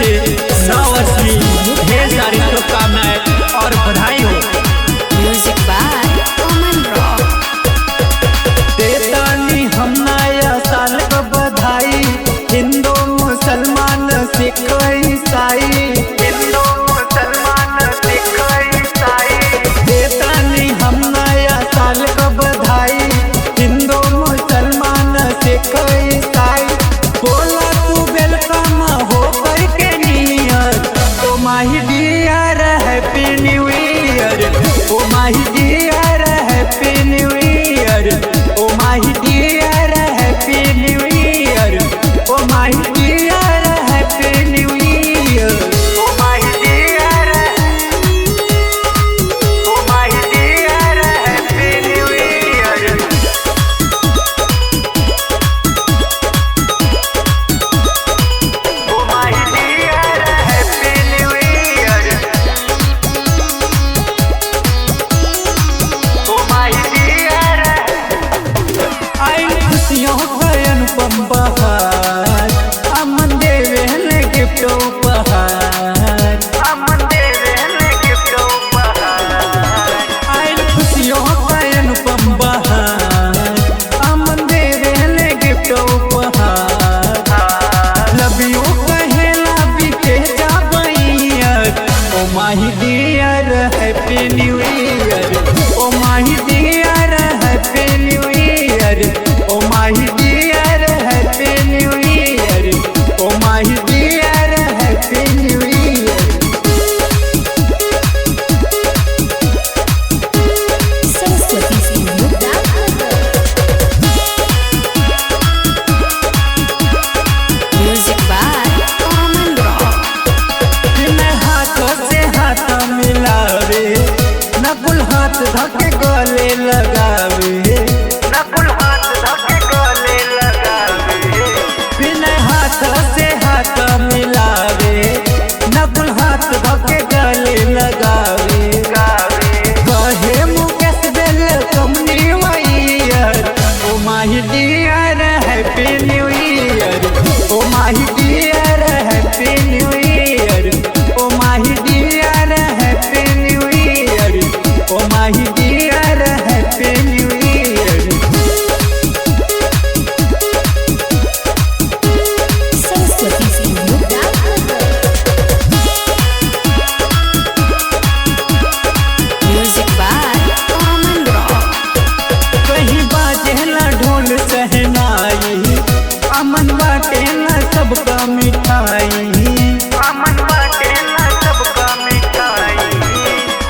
से नव वर्ष की ढेर सारी शुभकामनाएं और बधाई हो। Music by Aman Rock. देतानी हम नया साल का बधाई, हिंदू मुसलमान सिख ईसाई, हिंदू मुसलमान सिख ईसाई। देतानी हम नया साल का बधाई, हिंदू मुसलमान सिख ईसाई। बोला तू वेलकम हो करके नियर, ओ माही डियर हैप्पी न्यू ईयर, ओ माही डियर हैप्पी न्यू ईयर, ओ माही डियर हैप्पी न्यू ईयर, ओ माही डियर हैप्पी न्यू ईयर, ओ माही डियर, ओ माही डियर हैप्पी न्यू ईयर। खुशियों का अनुपम बहार, अमन देवे गिफ्ट उपहार, अमन देवे गिफ्ट उपहार। आई खुशियों का अनुपम बहार, अमन देवे गिफ्ट उपहार। लव यू कहेला बीते जाबैयर, ओ माही डियर हैप्पी न्यू ईयर, ओ माही डियर हैप्पी न्यू ईयर, ओ माही डियर हैप्पी न्यू ईयर, ओ माही dear happy new year. Saraswati studio music by Aman Rock. मैं हाथों से हाथ मिलावे, नकुल हाथ धके गले लगावे, नकुल हाथ धके गले लगावे। बिना हाथ से हाथ मिलावे, नकुल हाथ धके गले लगावे। कहे मुकेश वेलकम न्यू ईयर, ओ माही डियर हैप्पी न्यू ईयर, ओ माही डियर हैप्पी न्यू ईयर, ओ माही डियर हैप्पी न्यू ईयर, ओ माही dear happy new year. Saraswati studio music by Aman Rock. कहीं बाजेला ढोल सहनाई, अमन बाटेला सबका मिठाई, अमन बाटेला सबका मिठाई।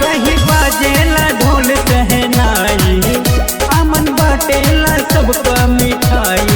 कहीं बाजेला ढोल सहनाई, अमन बाटेला सबका मिठाई।